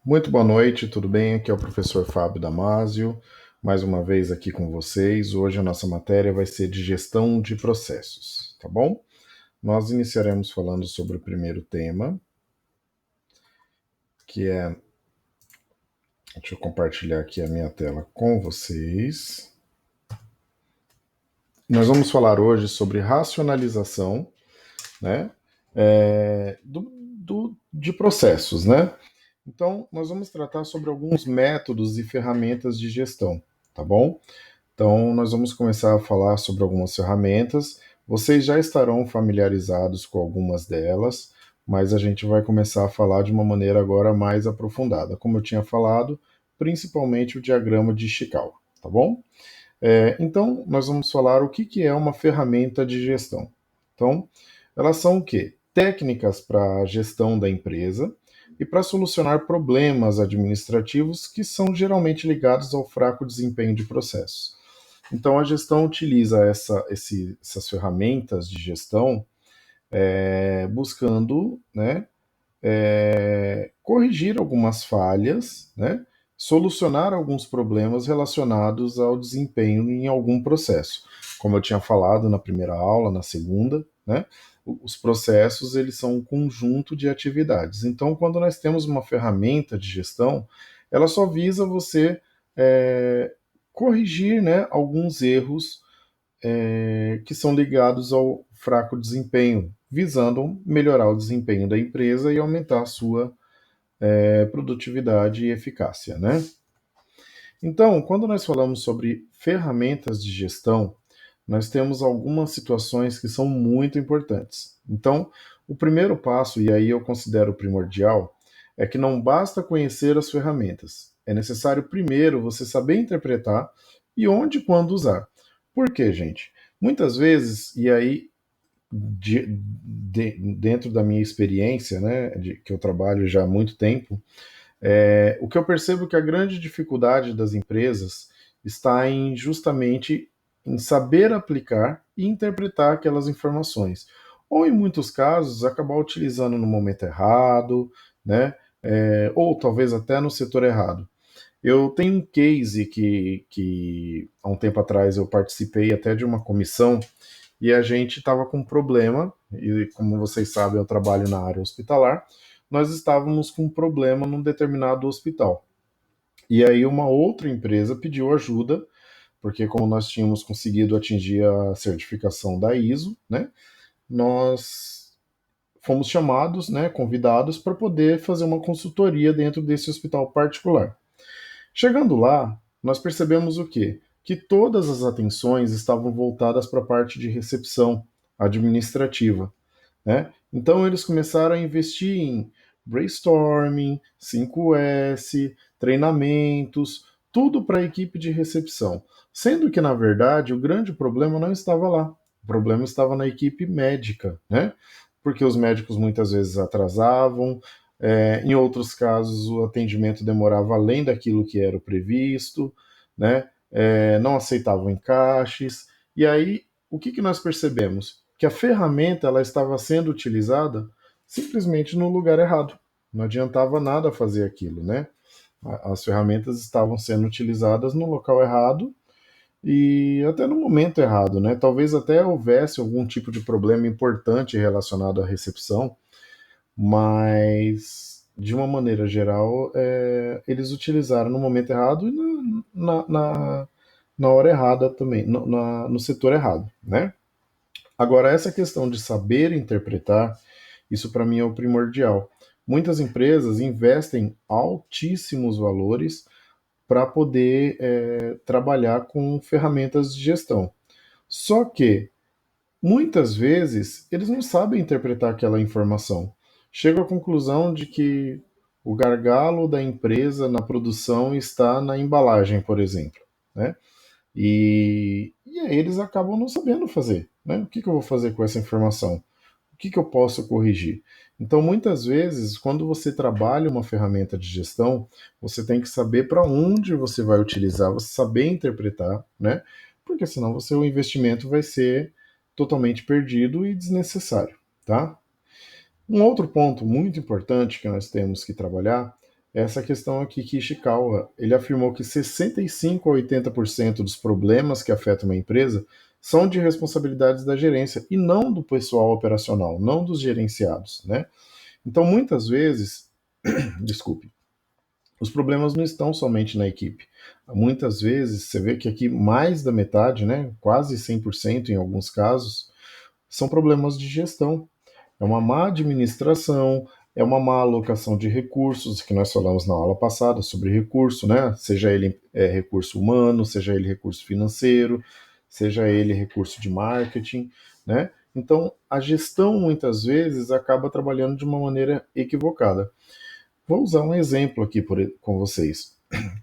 Muito boa noite, tudo bem? Aqui é o professor Fábio Damasio, mais uma vez aqui com vocês. Hoje a nossa matéria vai ser de gestão de processos, tá bom? Nós iniciaremos falando sobre o primeiro tema, que é. Deixa eu compartilhar aqui a minha tela com vocês. Nós vamos falar hoje sobre racionalização, né? De processos, né? Então, nós vamos tratar sobre alguns métodos e ferramentas de gestão, tá bom? Então, nós vamos começar a falar sobre algumas ferramentas. Vocês já estarão familiarizados com algumas delas, mas a gente vai começar a falar de uma maneira agora mais aprofundada. Como eu tinha falado, principalmente o diagrama de Ishikawa, tá bom? Então, nós vamos falar o que é uma ferramenta de gestão. Então, elas são o quê? Técnicas para a gestão da empresa e para solucionar problemas administrativos que são geralmente ligados ao fraco desempenho de processos. Então, a gestão utiliza essas ferramentas de gestão buscando, né, corrigir algumas falhas, né, solucionar alguns problemas relacionados ao desempenho em algum processo. Como eu tinha falado na primeira aula, na segunda, né, os processos eles são um conjunto de atividades. Então, quando nós temos uma ferramenta de gestão, ela só visa você corrigir, né, alguns erros que são ligados ao fraco desempenho, visando melhorar o desempenho da empresa e aumentar a sua produtividade e eficácia, né? Então, quando nós falamos sobre ferramentas de gestão, nós temos algumas situações que são muito importantes. Então, o primeiro passo, e aí eu considero primordial, é que não basta conhecer as ferramentas. É necessário primeiro você saber interpretar e onde e quando usar. Por quê, gente? Muitas vezes, e aí dentro da minha experiência, né, que eu trabalho já há muito tempo, o que eu percebo que a grande dificuldade das empresas está em justamente em saber aplicar e interpretar aquelas informações. Ou, em muitos casos, acabar utilizando no momento errado, né? Ou talvez até no setor errado. Eu tenho um case que há um tempo atrás eu participei até de uma comissão e a gente estava com um problema, e como vocês sabem, eu trabalho na área hospitalar, nós estávamos com um problema num determinado hospital. E aí uma outra empresa pediu ajuda, porque como nós tínhamos conseguido atingir a certificação da ISO, né, nós fomos chamados, né, convidados para poder fazer uma consultoria dentro desse hospital particular. Chegando lá, nós percebemos o quê? Que todas as atenções estavam voltadas para a parte de recepção administrativa, né? Então eles começaram a investir em brainstorming, 5S, treinamentos, tudo para a equipe de recepção. Sendo que, na verdade, o grande problema não estava lá. O problema estava na equipe médica, né? Porque os médicos muitas vezes atrasavam, em outros casos o atendimento demorava além daquilo que era o previsto, né? Não aceitavam encaixes. E aí, o que nós percebemos? Que a ferramenta ela estava sendo utilizada simplesmente no lugar errado. Não adiantava nada fazer aquilo, né? As ferramentas estavam sendo utilizadas no local errado e até no momento errado, né? Talvez até houvesse algum tipo de problema importante relacionado à recepção, mas de uma maneira geral, eles utilizaram no momento errado e na hora errada também, no setor errado, né? Agora, essa questão de saber interpretar, isso para mim é o primordial. Muitas empresas investem altíssimos valores para poder trabalhar com ferramentas de gestão. Só que, muitas vezes, eles não sabem interpretar aquela informação. Chego à conclusão de que o gargalo da empresa na produção está na embalagem, por exemplo, né? E aí eles acabam não sabendo fazer. Né? O que eu vou fazer com essa informação? O que eu posso corrigir? Então, muitas vezes, quando você trabalha uma ferramenta de gestão, você tem que saber para onde você vai utilizar, você saber interpretar, né? Porque senão o investimento vai ser totalmente perdido e desnecessário, tá? Um outro ponto muito importante que nós temos que trabalhar essa questão aqui que Ishikawa, ele afirmou que 65 a 80% dos problemas que afetam uma empresa são de responsabilidades da gerência e não do pessoal operacional, não dos gerenciados, né? Então, muitas vezes, desculpe, os problemas não estão somente na equipe. Muitas vezes, você vê que aqui mais da metade, né, quase 100% em alguns casos, são problemas de gestão. É uma má administração, é uma má alocação de recursos, que nós falamos na aula passada sobre recurso, né? Seja ele recurso humano, seja ele recurso financeiro, seja ele recurso de marketing, né? Então, a gestão muitas vezes acaba trabalhando de uma maneira equivocada. Vou usar um exemplo aqui com vocês.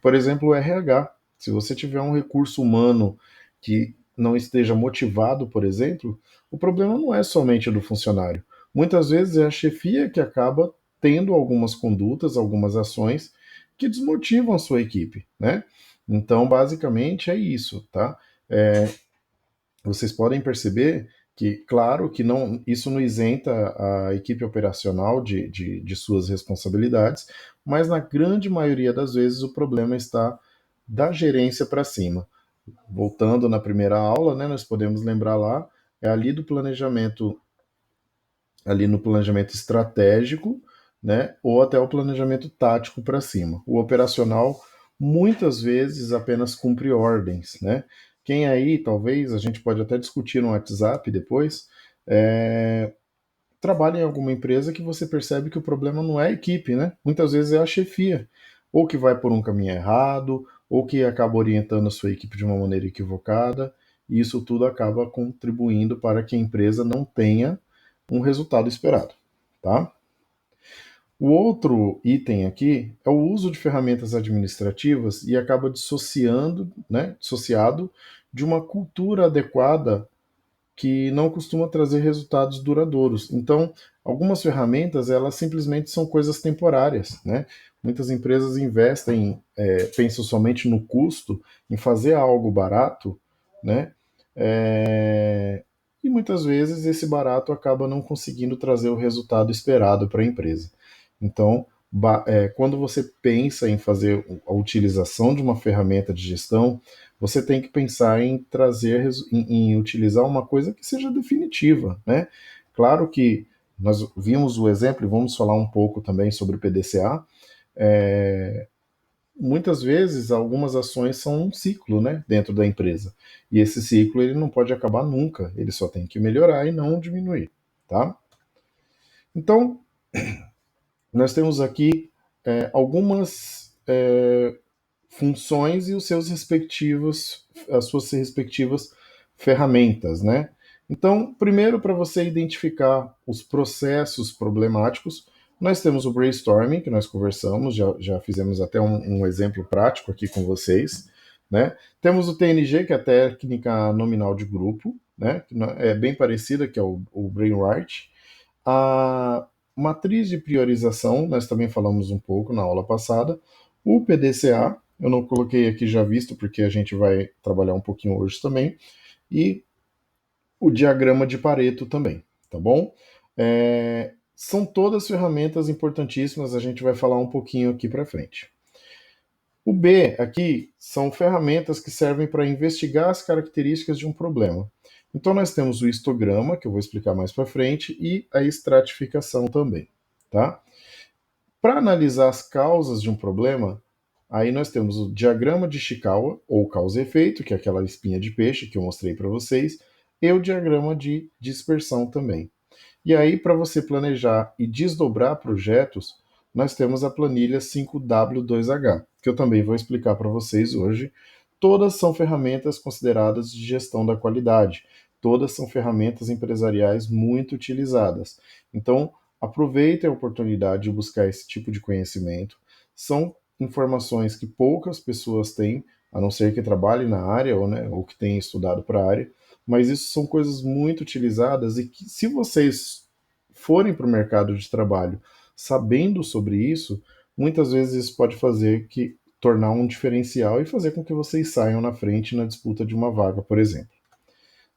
Por exemplo, o RH. Se você tiver um recurso humano que não esteja motivado, por exemplo, o problema não é somente do funcionário. Muitas vezes é a chefia que acaba tendo algumas condutas, algumas ações que desmotivam a sua equipe, né? Então, basicamente é isso, tá? É, vocês podem perceber que, claro, que não, isso não isenta a equipe operacional de suas responsabilidades, mas na grande maioria das vezes o problema está da gerência para cima. Voltando na primeira aula, né, nós podemos lembrar lá, é ali do planejamento, ali no planejamento estratégico, né, ou até o planejamento tático para cima. O operacional muitas vezes apenas cumpre ordens, né? Quem aí, talvez, a gente pode até discutir no WhatsApp depois, trabalha em alguma empresa que você percebe que o problema não é a equipe, né? Muitas vezes é a chefia, ou que vai por um caminho errado, ou que acaba orientando a sua equipe de uma maneira equivocada, e isso tudo acaba contribuindo para que a empresa não tenha um resultado esperado, tá? O outro item aqui é o uso de ferramentas administrativas e acaba dissociando, né, dissociado de uma cultura adequada que não costuma trazer resultados duradouros. Então, algumas ferramentas, elas simplesmente são coisas temporárias, né? Muitas empresas investem, pensam somente no custo, em fazer algo barato, né? E muitas vezes esse barato acaba não conseguindo trazer o resultado esperado para a empresa. Então, quando você pensa em fazer a utilização de uma ferramenta de gestão, você tem que pensar em trazer, em utilizar uma coisa que seja definitiva, né? Claro que nós vimos o exemplo e vamos falar um pouco também sobre o PDCA. Muitas vezes algumas ações são um ciclo, né, dentro da empresa. E esse ciclo ele não pode acabar nunca, ele só tem que melhorar e não diminuir, tá? Então, nós temos aqui algumas funções e os seus respectivos, as suas respectivas ferramentas, né? Então, primeiro, para você identificar os processos problemáticos, nós temos o brainstorming, que nós conversamos, já fizemos até um exemplo prático aqui com vocês, né? Temos o TNG, que é a técnica nominal de grupo, né? Que é bem parecida, que é o Brainwright. A matriz de priorização, nós também falamos um pouco na aula passada. O PDCA, eu não coloquei aqui já visto, porque a gente vai trabalhar um pouquinho hoje também. E o diagrama de Pareto também, tá bom? São todas ferramentas importantíssimas, a gente vai falar um pouquinho aqui para frente. O B aqui são ferramentas que servem para investigar as características de um problema. Então nós temos o histograma, que eu vou explicar mais para frente, e a estratificação também, tá? Para analisar as causas de um problema, aí nós temos o diagrama de Ishikawa, ou causa e efeito, que é aquela espinha de peixe que eu mostrei para vocês, e o diagrama de dispersão também. E aí, para você planejar e desdobrar projetos, nós temos a planilha 5W2H, que eu também vou explicar para vocês hoje. Todas são ferramentas consideradas de gestão da qualidade. Todas são ferramentas empresariais muito utilizadas. Então, aproveitem a oportunidade de buscar esse tipo de conhecimento. São informações que poucas pessoas têm, a não ser que trabalhem na área ou, né, ou que tenham estudado para a área, mas isso são coisas muito utilizadas e que, se vocês forem para o mercado de trabalho sabendo sobre isso, muitas vezes isso pode fazer que tornar um diferencial e fazer com que vocês saiam na frente na disputa de uma vaga, por exemplo,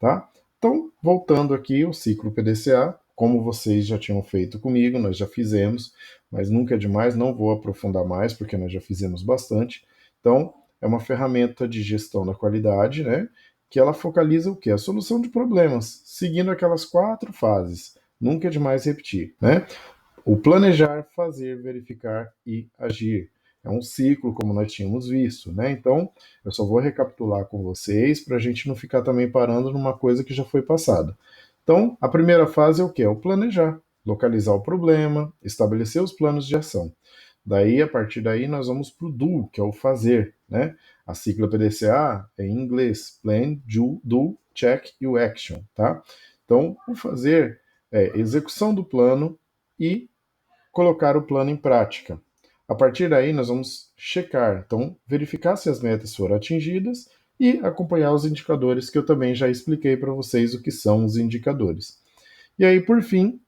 tá? Então, voltando aqui o ciclo PDCA, como vocês já tinham feito comigo, nós já fizemos. mas nunca é demais, não vou aprofundar mais, porque nós já fizemos bastante. Então, é uma ferramenta de gestão da qualidade, né? Que ela focaliza o quê? A solução de problemas, seguindo aquelas 4 fases. Nunca é demais repetir, né? O planejar, fazer, verificar e agir. É um ciclo, como nós tínhamos visto, né? Então, eu só vou recapitular com vocês para a gente não ficar também parando numa coisa que já foi passada. Então, a primeira fase é o quê? É o planejar, localizar o problema, estabelecer os planos de ação. Daí, a partir daí, nós vamos para o do, que é o fazer, né? A sigla PDCA é em inglês, plan, do, check e o action, tá? Então, o fazer é execução do plano e colocar o plano em prática. A partir daí, nós vamos checar, então, verificar se as metas foram atingidas e acompanhar os indicadores que eu também já expliquei para vocês o que são os indicadores. E aí, por fim,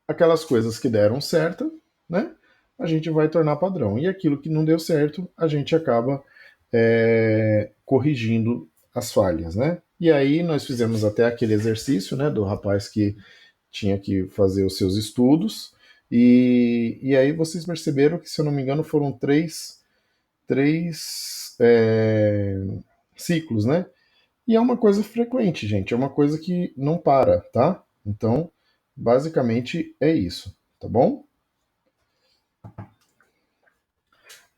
aquelas coisas que deram certo, né? A gente vai tornar padrão. E aquilo que não deu certo, a gente acaba corrigindo as falhas, né? E aí nós fizemos até aquele exercício, né, do rapaz que tinha que fazer os seus estudos. E aí vocês perceberam que, se eu não me engano, foram três ciclos, né? E é uma coisa frequente, gente. É uma coisa que não para, tá? Então, basicamente é isso, tá bom?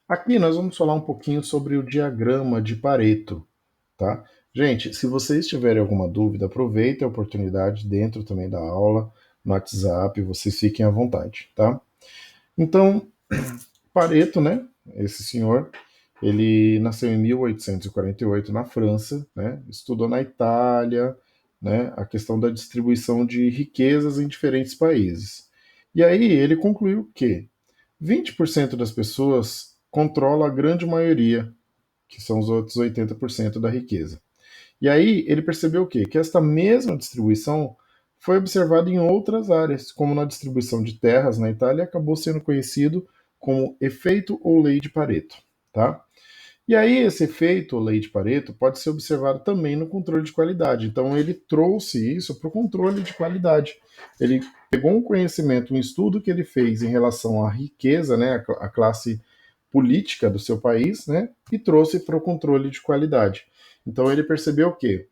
Aqui nós vamos falar um pouquinho sobre o diagrama de Pareto, tá? Gente, se vocês tiverem alguma dúvida, aproveitem a oportunidade dentro também da aula, no WhatsApp, vocês fiquem à vontade, tá? Então, Pareto, né? Esse senhor, ele nasceu em 1848 na França, né? Estudou na Itália, né? A questão da distribuição de riquezas em diferentes países. E aí ele concluiu que 20% das pessoas controla a grande maioria, que são os outros 80% da riqueza. E aí ele percebeu o quê? Que esta mesma distribuição foi observada em outras áreas, como na distribuição de terras na Itália, acabou sendo conhecido como efeito ou lei de Pareto, tá? E aí esse efeito ou lei de Pareto pode ser observado também no controle de qualidade. Então ele trouxe isso para o controle de qualidade. Ele pegou um conhecimento, um estudo que ele fez em relação à riqueza, né, a classe política do seu país, né, e trouxe para o controle de qualidade. Então ele percebeu que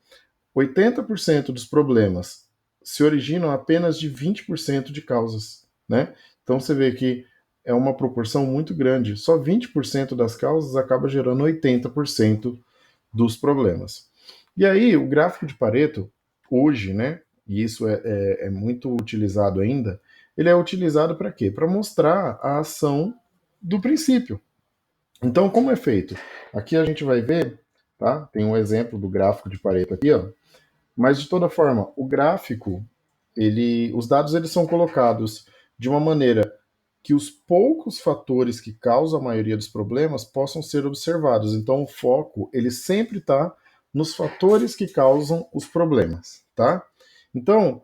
80% dos problemas se originam apenas de 20% de causas, né? Então você vê que é uma proporção muito grande. Só 20% das causas acaba gerando 80% dos problemas. E aí, o gráfico de Pareto, hoje, né? E isso é muito utilizado ainda. Ele é utilizado para quê? Para mostrar a ação do princípio. Então, como é feito? Aqui a gente vai ver, tá? Tem um exemplo do gráfico de Pareto aqui, ó. Mas de toda forma, o gráfico, os dados eles são colocados de uma maneira que os poucos fatores que causam a maioria dos problemas possam ser observados. Então, o foco ele sempre está nos fatores que causam os problemas, tá? Então,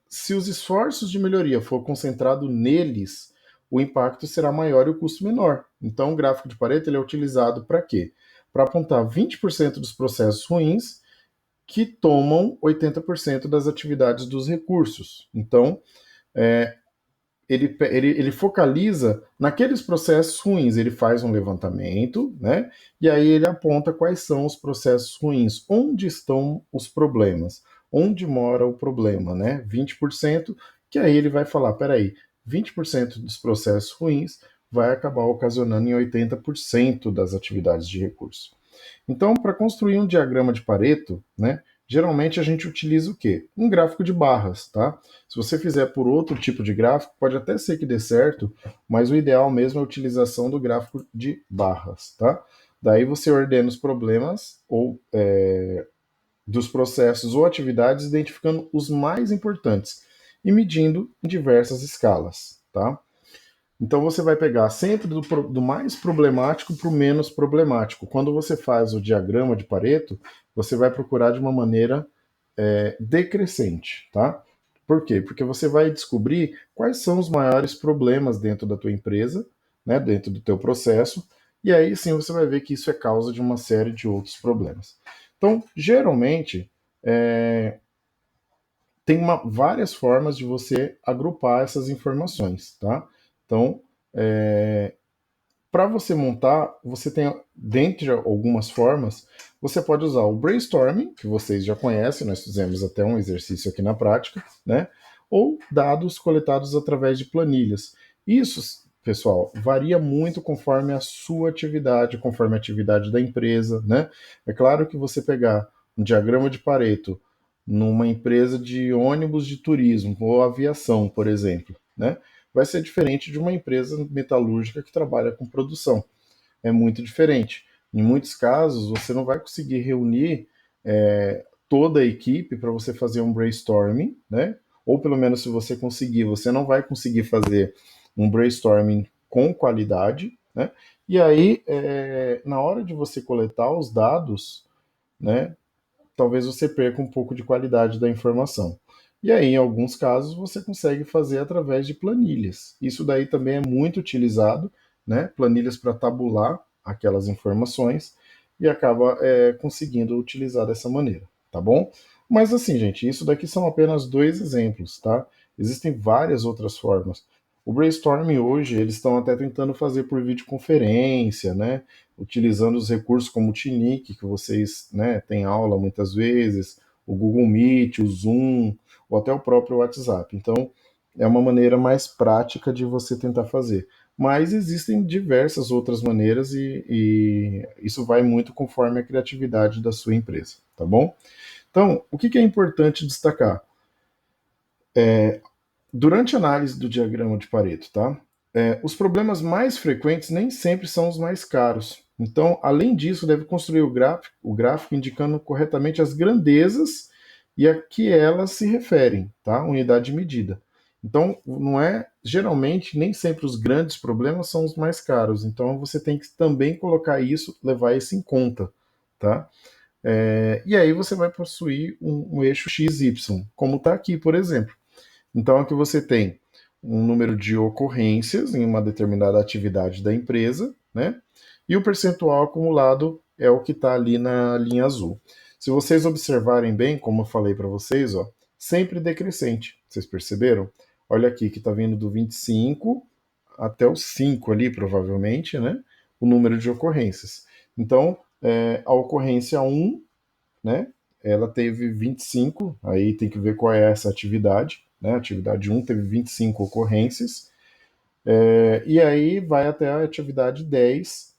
se os esforços de melhoria for concentrado neles, o impacto será maior e o custo menor. Então, o gráfico de Pareto ele é utilizado para quê? Para apontar 20% dos processos ruins que tomam 80% das atividades dos recursos. Então, ele focaliza naqueles processos ruins, ele faz um levantamento, né? E aí ele aponta quais são os processos ruins, onde estão os problemas, onde mora o problema, né? 20%, que aí ele vai falar, peraí, 20% dos processos ruins vai acabar ocasionando em 80% das atividades de recurso. Então, para construir um diagrama de Pareto, né, geralmente a gente utiliza o quê? Um gráfico de barras, tá? Se você fizer por outro tipo de gráfico, pode até ser que dê certo, mas o ideal mesmo é a utilização do gráfico de barras, tá? Daí você ordena os problemas ou dos processos ou atividades, identificando os mais importantes e medindo em diversas escalas, tá? Então você vai pegar sempre do mais problemático para o menos problemático. Quando você faz o diagrama de Pareto, você vai procurar de uma maneira decrescente, tá? Por quê? Porque você vai descobrir quais são os maiores problemas dentro da tua empresa, né, dentro do teu processo, e aí sim você vai ver que isso é causa de uma série de outros problemas. Então, geralmente, tem várias formas de você agrupar essas informações, tá? Então, para você montar, você tem, dentre algumas formas, você pode usar o brainstorming, que vocês já conhecem, nós fizemos até um exercício aqui na prática, né? Ou dados coletados através de planilhas. Isso, pessoal, varia muito conforme a sua atividade, conforme a atividade da empresa, né? É claro que você pegar um diagrama de Pareto numa empresa de ônibus de turismo ou aviação, por exemplo, né? Vai ser diferente de uma empresa metalúrgica que trabalha com produção. É muito diferente. Em muitos casos, você não vai conseguir reunir toda a equipe para você fazer um brainstorming, né? Ou pelo menos se você conseguir, você não vai conseguir fazer um brainstorming com qualidade, né? E aí, na hora de você coletar os dados, né? Talvez você perca um pouco de qualidade da informação. E aí, em alguns casos, você consegue fazer através de planilhas. Isso daí também é muito utilizado, né? Planilhas para tabular aquelas informações e acaba conseguindo utilizar dessa maneira, tá bom? Mas assim, gente, isso daqui são apenas dois exemplos, tá? Existem várias outras formas. O brainstorming hoje, eles estão até tentando fazer por videoconferência, né? Utilizando os recursos como o Tinique, que vocês, né, têm aula muitas vezes, o Google Meet, o Zoom, ou até o próprio WhatsApp. Então, é uma maneira mais prática de você tentar fazer. Mas existem diversas outras maneiras e isso vai muito conforme a criatividade da sua empresa, tá bom? Então, o que é importante destacar? Durante a análise do diagrama de Pareto, tá? Os problemas mais frequentes nem sempre são os mais caros. Então, além disso, deve construir o gráfico indicando corretamente as grandezas e a que elas se referem, tá? Unidade de medida. Então, não é, geralmente, nem sempre os grandes problemas são os mais caros. Então, você tem que também colocar isso, levar isso em conta, tá? E aí você vai possuir um eixo XY, como está aqui, por exemplo. Então, aqui você tem um número de ocorrências em uma determinada atividade da empresa, né? E o percentual acumulado é o que está ali na linha azul. Se vocês observarem bem, como eu falei para vocês, ó, sempre decrescente. Vocês perceberam? Olha aqui que está vindo do 25 até o 5 ali, provavelmente, né? O número de ocorrências. Então, a ocorrência 1, né? Ela teve 25, aí tem que ver qual é essa atividade, né? A atividade 1 teve 25 ocorrências, e aí vai até a atividade 10,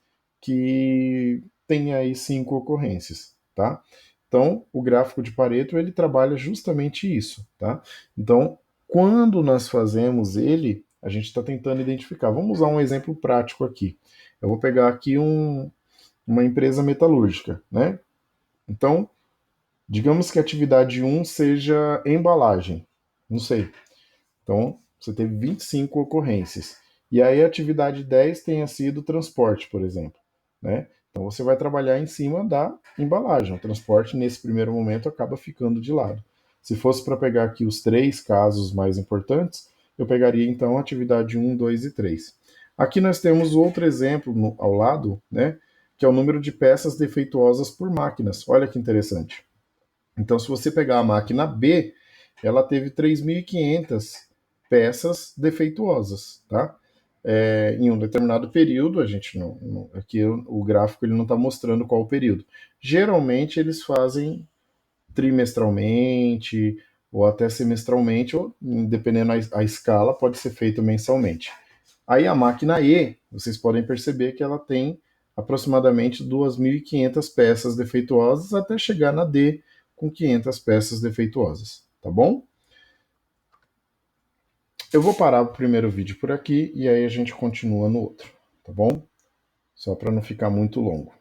que tem aí 5 ocorrências, tá? Então, o gráfico de Pareto, ele trabalha justamente isso, tá? Então, quando nós fazemos ele, a gente está tentando identificar. Vamos usar um exemplo prático aqui. Eu vou pegar aqui uma empresa metalúrgica, né? Então, digamos que a atividade um seja embalagem. Não sei. Então, você teve 25 ocorrências. E aí a atividade 10 tenha sido transporte, por exemplo. Né? Então, você vai trabalhar em cima da embalagem. O transporte, nesse primeiro momento, acaba ficando de lado. Se fosse para pegar aqui os três casos mais importantes, eu pegaria então a atividade um, 2 e 3. Aqui nós temos outro exemplo ao lado, né, que é o número de peças defeituosas por máquinas. Olha que interessante. Então, se você pegar a máquina B, ela teve 3.500 peças defeituosas, tá? Em um determinado período, a gente aqui o gráfico ele não está mostrando qual o período. Geralmente eles fazem trimestralmente ou até semestralmente, ou dependendo a escala, pode ser feito mensalmente. Aí a máquina E, vocês podem perceber que ela tem aproximadamente 2.500 peças defeituosas até chegar na D com 500 peças defeituosas, tá bom? Eu vou parar o primeiro vídeo por aqui e aí a gente continua no outro, tá bom? Só para não ficar muito longo.